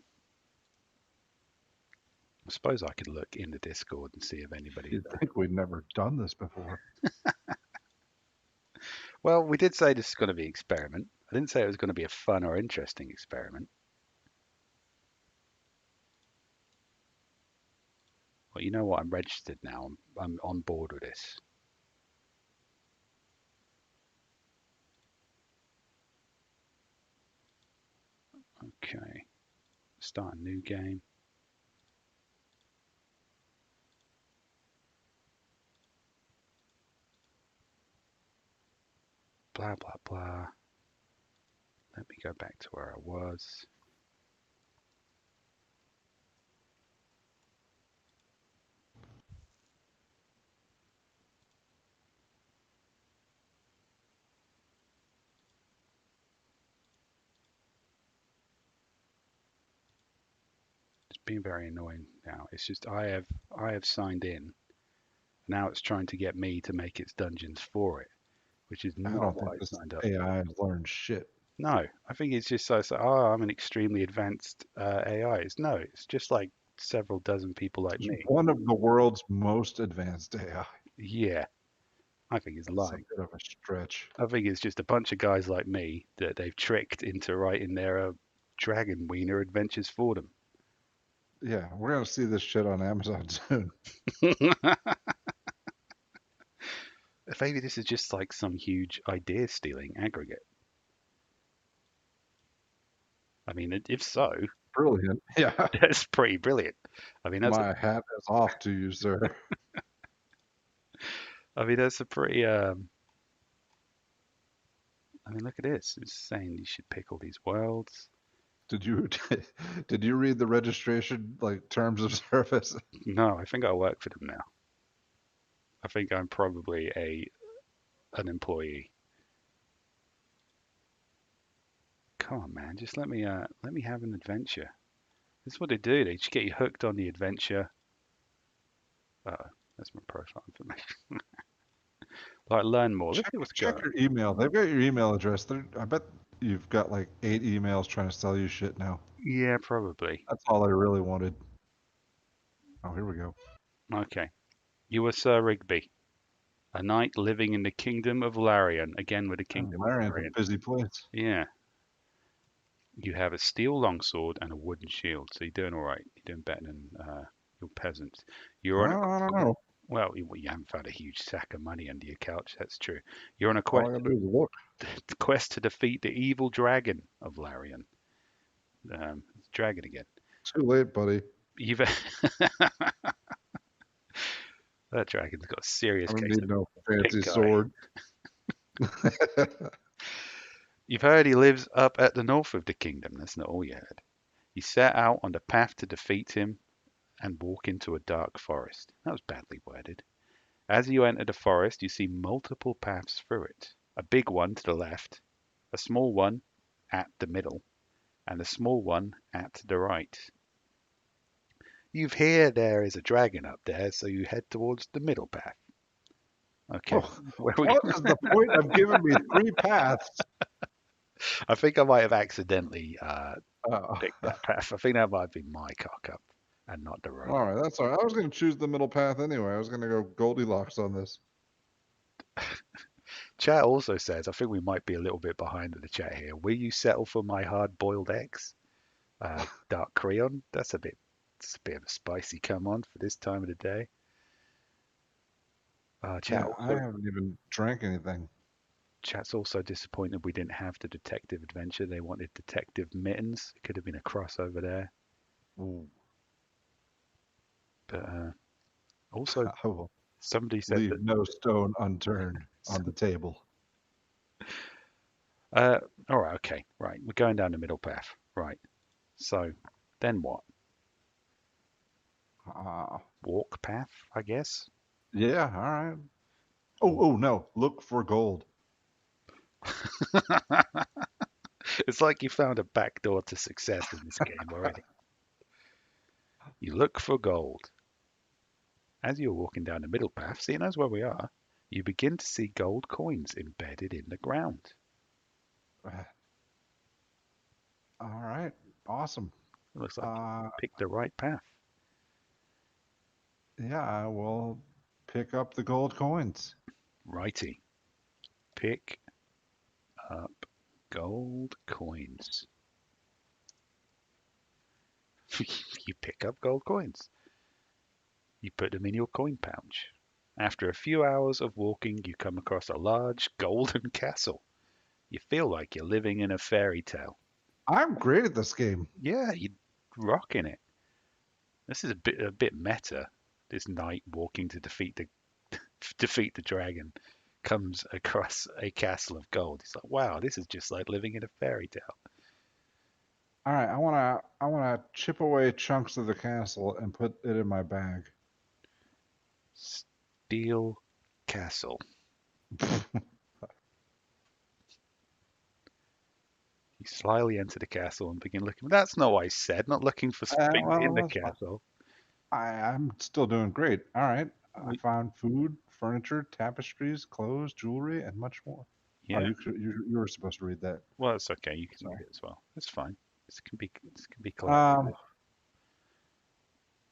Speaker 1: I suppose I could look in the Discord and see if anybody's
Speaker 2: you'd
Speaker 1: there.
Speaker 2: think we'd never done this before.
Speaker 1: Well, we did say this is going to be an experiment. I didn't say it was going to be a fun or interesting experiment. Well, you know what? I'm registered now. I'm on board with this. Okay. Start a new game. Blah, blah, blah. Let me go back to where I was. It's been very annoying now. It's just I have signed in. Now it's trying to get me to make its dungeons for it, which is
Speaker 2: I
Speaker 1: not
Speaker 2: don't
Speaker 1: what
Speaker 2: think
Speaker 1: I
Speaker 2: this
Speaker 1: signed up for.
Speaker 2: AI has learned shit.
Speaker 1: No, I think it's just so, oh, I'm an extremely advanced AI. No, it's just like several dozen people like
Speaker 2: It's
Speaker 1: me.
Speaker 2: one of the world's most advanced AI.
Speaker 1: Yeah, I think it's
Speaker 2: That's a
Speaker 1: lying.
Speaker 2: bit of a stretch.
Speaker 1: I think it's just a bunch of guys like me that they've tricked into writing their Dragon Wiener adventures for them.
Speaker 2: Yeah, we're gonna see this shit on Amazon soon.
Speaker 1: Maybe this is just like some huge idea stealing aggregate. I mean, if so,
Speaker 2: Brilliant. Yeah,
Speaker 1: that's pretty brilliant. I mean, that's a,
Speaker 2: my hat is off to you, sir.
Speaker 1: that's a pretty. I mean, look at this. It's saying you should pick all these worlds.
Speaker 2: Did you did you read the registration like terms of service?
Speaker 1: No, I think I work for them now. I think I'm probably a an employee. Come on, man, just let me have an adventure. This is what they do. They just get you hooked on the adventure. That's my profile information. Like, learn more. Let's
Speaker 2: Check
Speaker 1: see what's
Speaker 2: check
Speaker 1: going on.
Speaker 2: your email. They've got your email address. I bet you've got like 8 emails trying to sell you shit now.
Speaker 1: Yeah, probably.
Speaker 2: That's all I really wanted. Oh, here we go.
Speaker 1: Okay. You are Sir Rigby, a knight living in the kingdom of Larian. Again with the
Speaker 2: Oh,
Speaker 1: kingdom of
Speaker 2: Marion's a
Speaker 1: Larian.
Speaker 2: busy place.
Speaker 1: Yeah. You have a steel longsword and a wooden shield, so you're doing all right. You're doing better than your peasants. You're on a
Speaker 2: Well, I don't know.
Speaker 1: well, you haven't found a huge sack of money under your couch. That's true. You're on a
Speaker 2: All I gotta do is look.
Speaker 1: quest to defeat the evil dragon of Larian. Dragon again.
Speaker 2: Too late, buddy.
Speaker 1: You've that dragon's got a serious
Speaker 2: I don't
Speaker 1: case
Speaker 2: need
Speaker 1: of
Speaker 2: no fancy
Speaker 1: pink eye.
Speaker 2: sword.
Speaker 1: You've heard he lives up at the north of the kingdom. That's not all you heard. You set out on the path to defeat him and walk into a dark forest. That was badly worded. As you enter the forest, you see multiple paths through it. A big one to the left, a small one at the middle, and a small one at the right. You've heard there is a dragon up there, so you head towards the middle path. Okay,
Speaker 2: Oh,
Speaker 1: where we?
Speaker 2: what is the point of giving me 3 paths?
Speaker 1: I think I might have accidentally
Speaker 2: Uh,
Speaker 1: picked that path. I think that might be my cock up and not the road.
Speaker 2: all right, that's all right. I was going to choose the middle path anyway. I was going to go Goldilocks on this.
Speaker 1: Chat also says, I think we might be a little bit behind in the chat here. Will you settle for my hard-boiled eggs? Dark Creon? It's a bit of a spicy come on for this time of the day.
Speaker 2: Yeah, I haven't even drank anything.
Speaker 1: Chat's also disappointed we didn't have the detective adventure. They wanted Detective Mittens. It could have been a crossover there.
Speaker 2: Ooh,
Speaker 1: But also,
Speaker 2: I will
Speaker 1: somebody said
Speaker 2: leave
Speaker 1: that.
Speaker 2: no stone unturned on the table.
Speaker 1: All right, okay, right. We're going down the middle path. Right. So, then what?
Speaker 2: Uh,
Speaker 1: Walk path, I guess.
Speaker 2: yeah, all right. Oh no! Look for gold.
Speaker 1: It's like you found a backdoor to success in this game already. You look for gold. As you're walking down the middle path, seeing as where we are, you begin to see gold coins embedded in the ground.
Speaker 2: All right. Awesome.
Speaker 1: It looks like you
Speaker 2: Uh,
Speaker 1: picked the right path.
Speaker 2: yeah, I will pick up the gold coins.
Speaker 1: Righty. Pick up gold coins. You pick up gold coins. You put them in your coin pouch. After a few hours of walking, you come across a large golden castle. You feel like you're living in a fairy tale.
Speaker 2: I'm great at this game.
Speaker 1: Yeah, you're rocking it. This is a bit meta. This knight walking to defeat the dragon comes across a castle of gold. It's like, wow, this is just like living in a fairy tale.
Speaker 2: All right, I wanna chip away chunks of the castle and put it in my bag.
Speaker 1: Steel castle. You slyly enter the castle and begin looking. That's not what I said. Not looking for things in
Speaker 2: Well,
Speaker 1: the
Speaker 2: that's fine.
Speaker 1: castle.
Speaker 2: I'm still doing great. All right, I
Speaker 1: We-
Speaker 2: found food, furniture, tapestries, clothes, jewelry, and much more. Oh,
Speaker 1: Yeah.
Speaker 2: you were supposed to read that.
Speaker 1: Well, it's okay. You can read
Speaker 2: Sorry.
Speaker 1: it as well. It's fine. This can be
Speaker 2: Um,
Speaker 1: collaborative.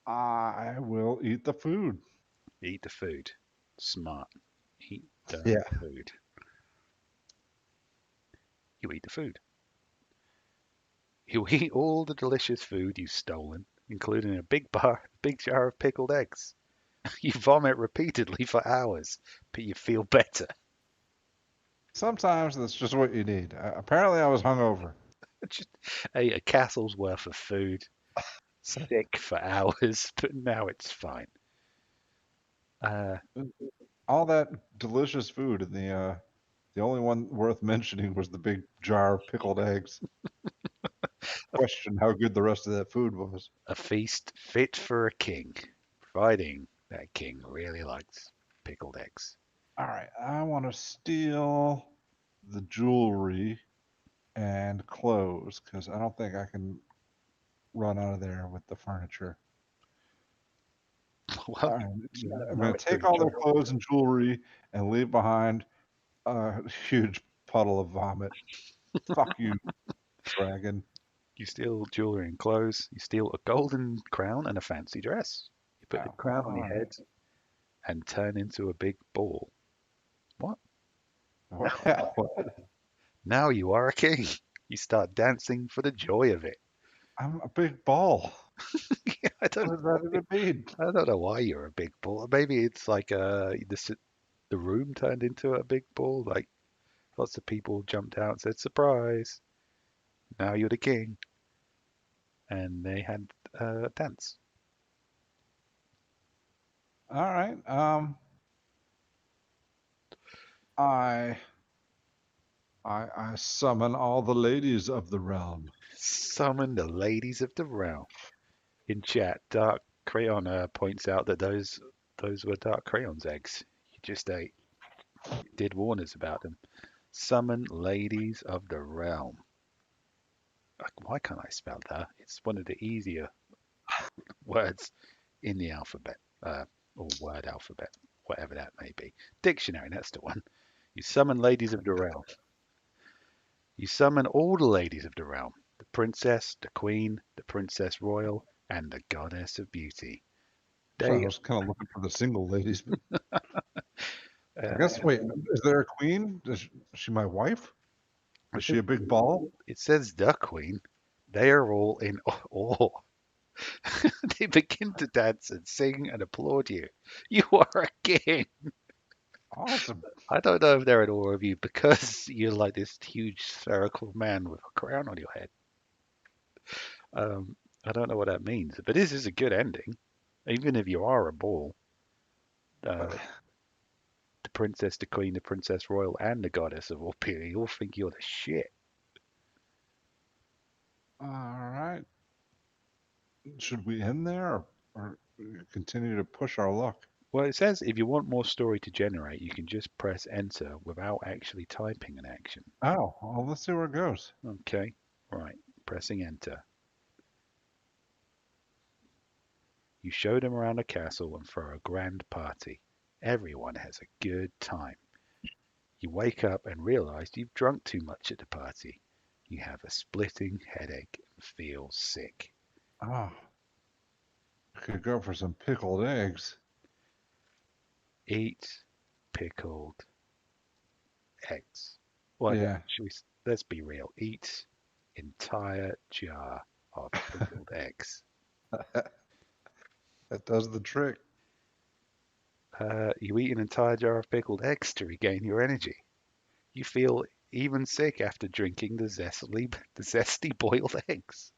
Speaker 2: I will eat the food.
Speaker 1: Eat the food. Smart. Eat the
Speaker 2: Yeah.
Speaker 1: food. You eat the food. You eat all the delicious food you've stolen, including a big jar of pickled eggs. You vomit repeatedly for hours, but you feel better.
Speaker 2: Sometimes that's just what you need. Apparently, I was hungover.
Speaker 1: Just ate a castle's worth of food, sick for hours, but now it's fine. Uh,
Speaker 2: All that delicious food, and the only one worth mentioning was the big jar of pickled eggs. Question how good the rest of that food was.
Speaker 1: a feast fit for a king, providing that king really likes pickled eggs.
Speaker 2: All right, I want to steal the jewelry and clothes because I don't think I can run out of there with the furniture.
Speaker 1: Well,
Speaker 2: All right, I'm
Speaker 1: no,
Speaker 2: going to take all their clothes and jewelry and leave behind a huge puddle of vomit. Fuck you, dragon.
Speaker 1: you steal jewelry and clothes. You steal a golden crown and a fancy dress. You put the
Speaker 2: Oh,
Speaker 1: crown on
Speaker 2: all
Speaker 1: your
Speaker 2: right.
Speaker 1: head and turn into a big ball. What?
Speaker 2: What?
Speaker 1: Now you are a king. You start dancing for the joy of it.
Speaker 2: I'm a big ball.
Speaker 1: I don't
Speaker 2: What
Speaker 1: know
Speaker 2: does
Speaker 1: why.
Speaker 2: that even mean?
Speaker 1: I don't know why you're a big ball. Maybe it's like the room turned into a big ball. Like lots of people jumped out and said, "Surprise! Now you're the king." And they had a dance.
Speaker 2: All right. I I summon all the ladies of the realm.
Speaker 1: Summon the ladies of the realm. In chat, Dark Crayon points out that those were Dark Crayon's eggs. You just ate. Did warn us about them. Summon ladies of the realm. Why can't I spell that? It's one of the easier words in the alphabet, or word alphabet, whatever that may be. Dictionary, that's the one. You summon ladies of the realm. You summon all the ladies of the realm: the princess, the queen, the princess royal, and the goddess of beauty.
Speaker 2: I
Speaker 1: They,
Speaker 2: was kind of looking for the single ladies, but I
Speaker 1: uh,
Speaker 2: guess wait, is there a queen? Is she my wife?
Speaker 1: it
Speaker 2: Is
Speaker 1: says,
Speaker 2: she a big ball?
Speaker 1: it says the queen. They are all in awe. They begin to dance and sing and applaud you. You are a king.
Speaker 2: Awesome.
Speaker 1: I don't know if they're in awe of you because you're like this huge spherical man with a crown on your head. I don't know what that means, but this is a good ending. Even if you are a ball, uh, the princess, the queen, the princess royal, and the goddess of all beauty all think you're the shit.
Speaker 2: All right. Should we end there or continue to push our luck?
Speaker 1: Well, it says if you want more story to generate, you can just press enter without actually typing an action.
Speaker 2: Oh, well, let's see where it goes.
Speaker 1: Okay, right, pressing enter. You show them around a castle and throw a grand party. Everyone has a good time. You wake up and realize you've drunk too much at the party. You have a splitting headache and feel sick.
Speaker 2: Oh, could go for some pickled eggs.
Speaker 1: Eat pickled eggs. Well,
Speaker 2: Yeah,
Speaker 1: actually, let's be real. Eat entire jar of pickled eggs.
Speaker 2: that does the trick.
Speaker 1: You eat an entire jar of pickled eggs to regain your energy. You feel even sick after drinking the zesty boiled eggs.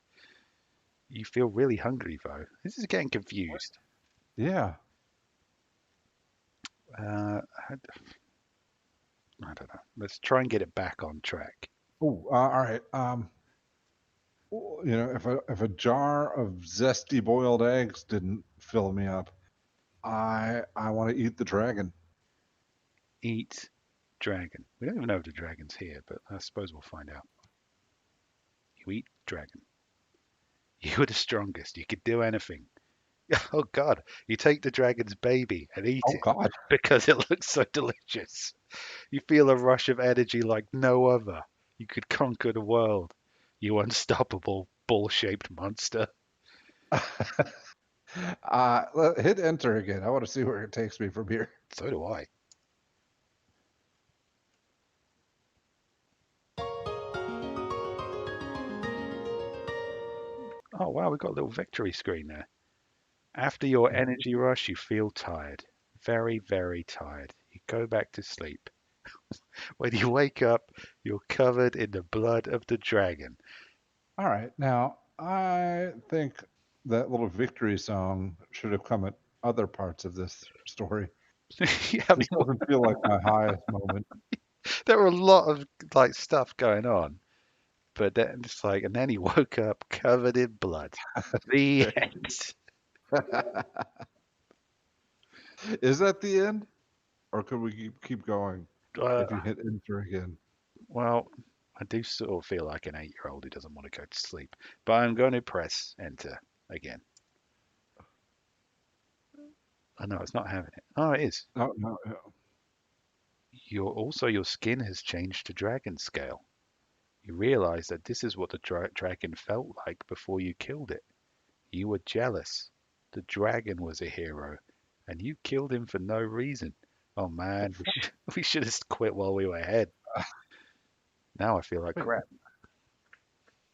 Speaker 1: You feel really hungry though. This is getting confused.
Speaker 2: Yeah.
Speaker 1: I don't know. Let's try and get it back on track.
Speaker 2: Oh, all right. If a jar of zesty boiled eggs didn't fill me up, I want to eat the dragon.
Speaker 1: Eat dragon. We don't even know if the dragon's here, but I suppose we'll find out. You eat dragon. You were the strongest. You could do anything. Oh God! You take the dragon's baby and eat
Speaker 2: Oh
Speaker 1: it
Speaker 2: God.
Speaker 1: because it looks so delicious. You feel a rush of energy like no other. You could conquer the world. You unstoppable ball-shaped monster.
Speaker 2: Hit enter again. I want to see where it takes me from here.
Speaker 1: So do I. Oh wow, we got a little victory screen there. After your energy rush, you feel tired. Very, very tired. You go back to sleep. When you wake up, you're covered in the blood of the dragon.
Speaker 2: All right. Now, I think that little victory song should have come at other parts of this story.
Speaker 1: I
Speaker 2: This
Speaker 1: mean,
Speaker 2: doesn't feel like my highest moment.
Speaker 1: there were a lot of like stuff going on, but then it's like, and then he woke up covered in blood. The end.
Speaker 2: Is that the end? Or could we keep going
Speaker 1: Uh,
Speaker 2: if you hit enter again?
Speaker 1: well, I do sort of feel like an 8-year-old who doesn't want to go to sleep, but I'm going to press enter again. Oh no, it's not having it. Oh, it is.
Speaker 2: No, no, no.
Speaker 1: Your skin has changed to dragon scale. You realize that this is what the dragon felt like before you killed it. You were jealous. The dragon was a hero, and you killed him for no reason. Oh man, we should have quit while we were ahead. Now I feel like
Speaker 2: Wait,
Speaker 1: crap.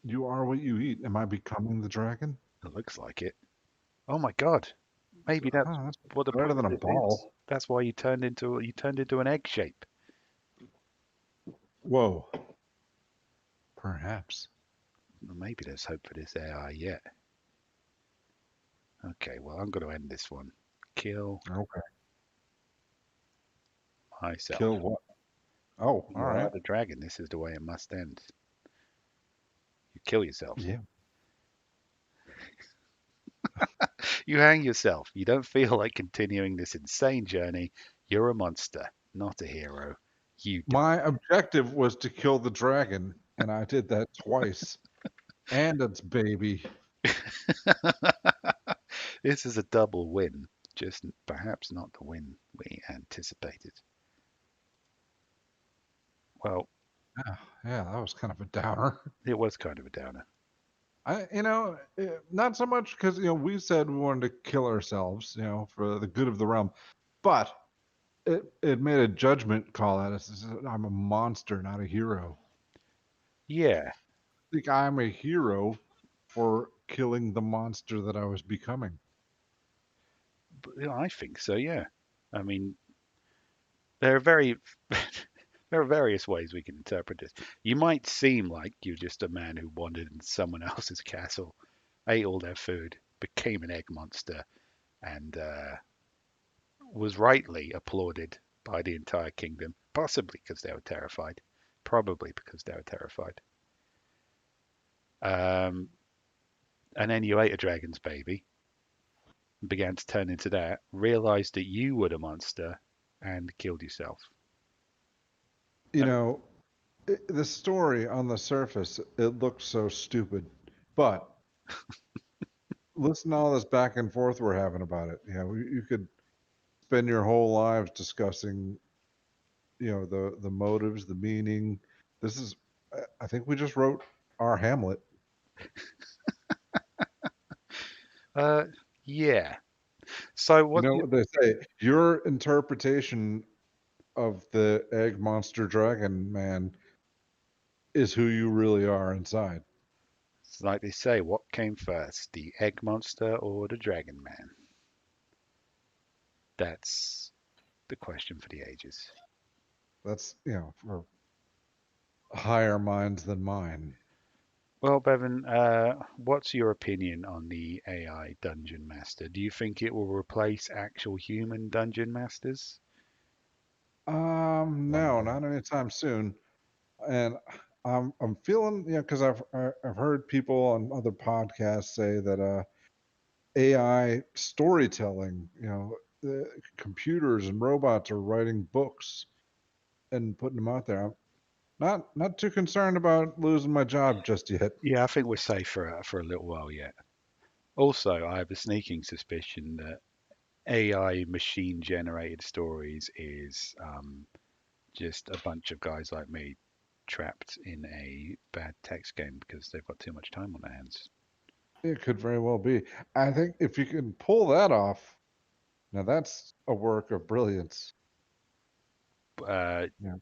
Speaker 2: you are what you eat. Am I becoming the dragon?
Speaker 1: It looks like it. Oh my God. Maybe that's
Speaker 2: Oh, that's
Speaker 1: what the
Speaker 2: better
Speaker 1: point
Speaker 2: than
Speaker 1: of
Speaker 2: a
Speaker 1: this is.
Speaker 2: ball.
Speaker 1: That's why you turned into an egg shape.
Speaker 2: Whoa. Perhaps.
Speaker 1: Well, maybe there's hope for this AI yet. Okay, well I'm going to end this one. Kill
Speaker 2: Okay.
Speaker 1: myself.
Speaker 2: Kill what? Oh, all
Speaker 1: You are
Speaker 2: right.
Speaker 1: the dragon. This is the way it must end. You kill yourself.
Speaker 2: Yeah.
Speaker 1: You hang yourself. You don't feel like continuing this insane journey. You're a monster, not a hero. You
Speaker 2: My objective was to kill the dragon, and I did that twice. And its baby.
Speaker 1: This is a double win, just perhaps not the win we anticipated. Well,
Speaker 2: Yeah, yeah, that was kind of a downer.
Speaker 1: it was kind of a downer.
Speaker 2: Not so much because we said we wanted to kill ourselves, for the good of the realm, but it made a judgment call at us. It said, I'm a monster, not a hero.
Speaker 1: Yeah,
Speaker 2: I think I'm a hero for killing the monster that I was becoming.
Speaker 1: but, I think so. Yeah, I mean, there are very there are various ways we can interpret this. You might seem like you're just a man who wandered into someone else's castle, ate all their food, became an egg monster, and was rightly applauded by the entire kingdom, possibly because they were terrified, probably because they were terrified. Um, and then you ate a dragon's baby, began to turn into that, realized that you were the monster, and killed yourself.
Speaker 2: You
Speaker 1: Uh,
Speaker 2: know, the story on the surface, it looks so stupid, but listen to all this back and forth we're having about it. You could spend your whole lives discussing, the motives, the meaning. This is, I think we just wrote our Hamlet.
Speaker 1: uh, yeah. So
Speaker 2: You
Speaker 1: what?
Speaker 2: know what they say? Your interpretation of the egg monster dragon man is who you really are inside.
Speaker 1: It's like they say, what came first, the egg monster or the dragon man? That's the question for the ages.
Speaker 2: That's, for higher minds than mine.
Speaker 1: Well, Bevan, what's your opinion on the AI dungeon master? Do you think it will replace actual human dungeon masters one
Speaker 2: No,
Speaker 1: day?
Speaker 2: not anytime soon. And I'm feeling, because I've heard people on other podcasts say that AI storytelling, the computers and robots are writing books and putting them out there. I'm not too concerned about losing my job just yet.
Speaker 1: Yeah, I think we're safe for a little while yet. Also, I have a sneaking suspicion that AI machine generated stories is just a bunch of guys like me trapped in a bad text game because they've got too much time on their hands.
Speaker 2: It could very well be. I think if you can pull that off, now that's a work of brilliance.
Speaker 1: Uh,
Speaker 2: Yeah.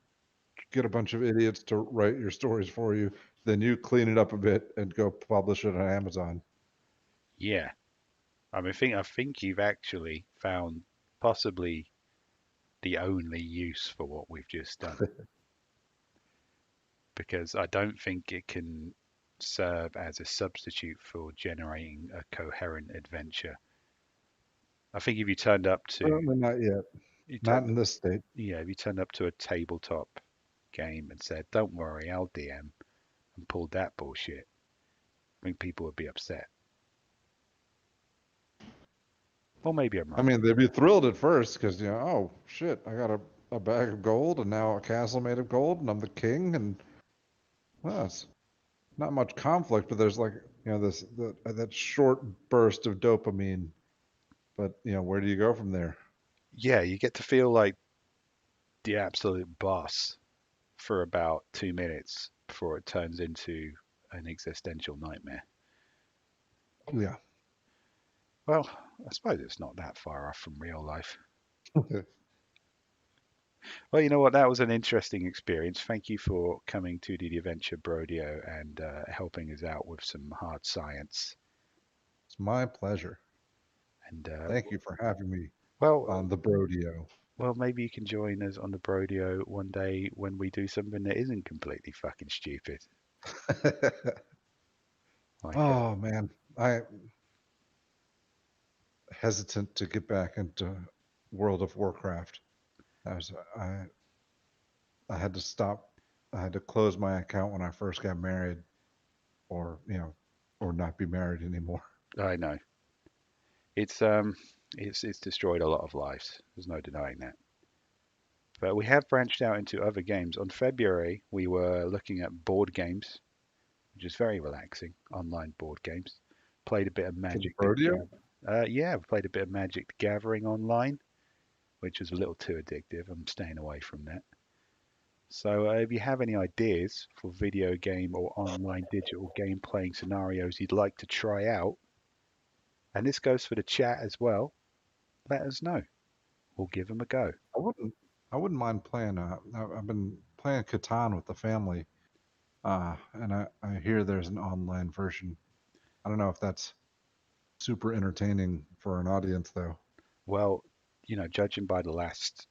Speaker 2: Get a bunch of idiots to write your stories for you, then you clean it up a bit and go publish it on Amazon.
Speaker 1: yeah, I think you've actually found possibly the only use for what we've just done because I don't think it can serve as a substitute for generating a coherent adventure. I think if you turned up to
Speaker 2: Certainly not yet.
Speaker 1: you
Speaker 2: Not
Speaker 1: turned
Speaker 2: in this state.
Speaker 1: yeah, if you turned up to a tabletop game and said, "Don't worry, I'll DM," and pulled that bullshit, I think people would be upset. Or maybe I'm
Speaker 2: I
Speaker 1: wrong.
Speaker 2: mean, they'd be thrilled at first because, oh shit, I got a bag of gold and now a castle made of gold and I'm the king and well, it's not much conflict, but there's like, that short burst of dopamine. But where do you go from there?
Speaker 1: Yeah, you get to feel like the absolute boss for about 2 minutes before it turns into an existential nightmare.
Speaker 2: Yeah.
Speaker 1: Well, I suppose it's not that far off from real life. Well, you know what? That was an interesting experience. Thank you for coming to the Adventure Brodio and helping us out with some hard science.
Speaker 2: It's my pleasure.
Speaker 1: And
Speaker 2: Thank you for having me
Speaker 1: well,
Speaker 2: on the Brodio.
Speaker 1: well, maybe you can join us on the Brodio one day when we do something that isn't completely fucking stupid. Like,
Speaker 2: Oh man, I hesitant to get back into World of Warcraft. I was I had to stop. I had to close my account when I first got married, or or not be married anymore.
Speaker 1: I know it's destroyed a lot of lives. There's no denying that. But we have branched out into other games. On February, we were looking at board games, which is very relaxing. Online board games. Played a bit of
Speaker 2: For the
Speaker 1: Magic the
Speaker 2: Brodio,
Speaker 1: Gathering. Yeah, we played a bit of Magic the Gathering online, which was a little too addictive. I'm staying away from that. So, if you have any ideas for video game or online digital game playing scenarios you'd like to try out, and this goes for the chat as well, let us know. We'll give them a go.
Speaker 2: I wouldn't. I wouldn't mind playing. I've been playing Catan with the family, and I hear there's an online version. I don't know if that's super entertaining for an audience though.
Speaker 1: Well, judging by the last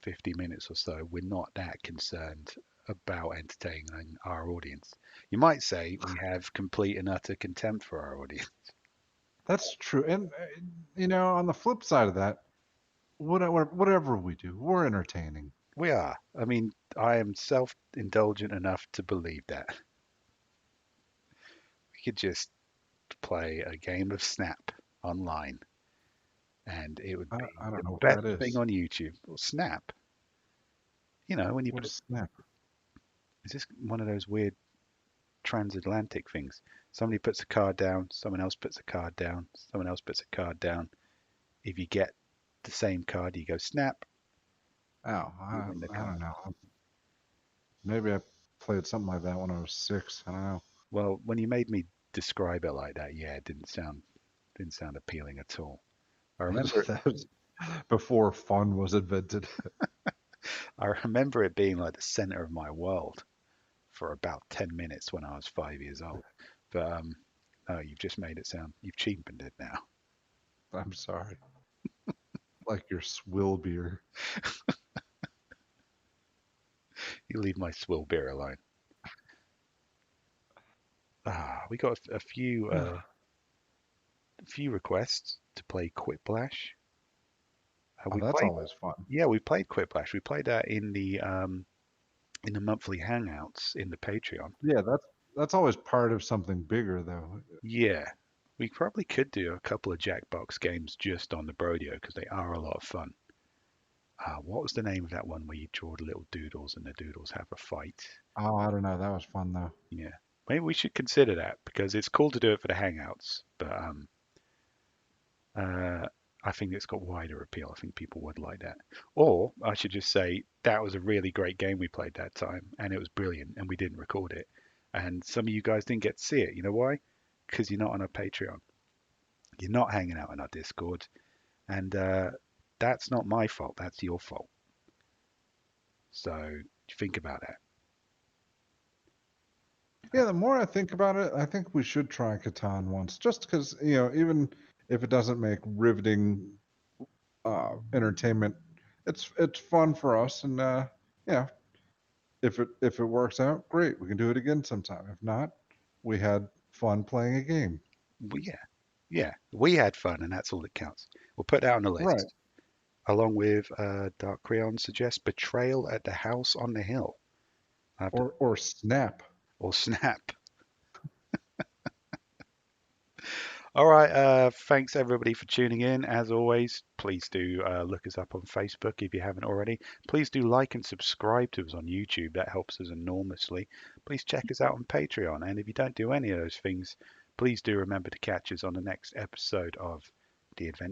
Speaker 1: 50 minutes or so, we're not that concerned about entertaining our audience. You might say we have complete and utter contempt for our audience.
Speaker 2: That's true. And on the flip side of that, whatever we do, we're entertaining.
Speaker 1: We are. I mean, I am self indulgent enough to believe that. We could just play a game of Snap online and it would be
Speaker 2: I
Speaker 1: the
Speaker 2: don't know what
Speaker 1: best
Speaker 2: that
Speaker 1: thing
Speaker 2: is.
Speaker 1: on YouTube. Or Snap, when you
Speaker 2: What
Speaker 1: put,
Speaker 2: is Snap?
Speaker 1: is this one of those weird transatlantic things? Somebody puts a card down, someone else puts a card down, someone else puts a card down. If you get the same card, you go snap,
Speaker 2: Oh,
Speaker 1: you win the
Speaker 2: I don't
Speaker 1: card.
Speaker 2: know. Maybe I played something like that when I was 6. I don't know.
Speaker 1: Well, when you made me describe it like that, yeah, it didn't sound appealing at all. I remember
Speaker 2: That was before fun was invented.
Speaker 1: I remember it being like the center of my world for about 10 minutes when I was 5 years old. But no, you've just made it sound, you've cheapened it now.
Speaker 2: I'm sorry. Like your swill beer.
Speaker 1: You leave my swill beer alone. We got a few requests to play Quiplash.
Speaker 2: Oh,
Speaker 1: We
Speaker 2: that's
Speaker 1: played,
Speaker 2: always fun.
Speaker 1: yeah, we played Quiplash. We played that in the monthly hangouts in the Patreon.
Speaker 2: Yeah, that's always part of something bigger though.
Speaker 1: Yeah, we probably could do a couple of Jackbox games just on the Brodio because they are a lot of fun. What was the name of that one where you draw the little doodles and the doodles have a fight?
Speaker 2: Oh, I don't know. That was fun though.
Speaker 1: Yeah, maybe we should consider that because it's cool to do it for the hangouts, but uh, I think it's got wider appeal. I think people would like that. Or I should just say that was a really great game we played that time, and it was brilliant, and we didn't record it, and some of you guys didn't get to see it. You know why? Because you're not on our Patreon. You're not hanging out on our Discord, and that's not my fault. That's your fault. So think about that.
Speaker 2: Yeah, the more I think about it, I think we should try Catan once, just because even if it doesn't make riveting entertainment, it's fun for us, and yeah, if it works out, great, we can do it again sometime. If not, we had fun playing a game.
Speaker 1: Well, yeah, yeah, we had fun, and that's all that counts. We'll put that on the
Speaker 2: Right.
Speaker 1: list, along with Dark Creon suggests Betrayal at the House on the Hill. I have to,
Speaker 2: Or Snap.
Speaker 1: or Snap. All right, thanks everybody for tuning in. As always, please do look us up on Facebook if you haven't already. Please do like and subscribe to us on YouTube. That helps us enormously. Please check us out on Patreon. And if you don't do any of those things, please do remember to catch us on the next episode of The Adventure.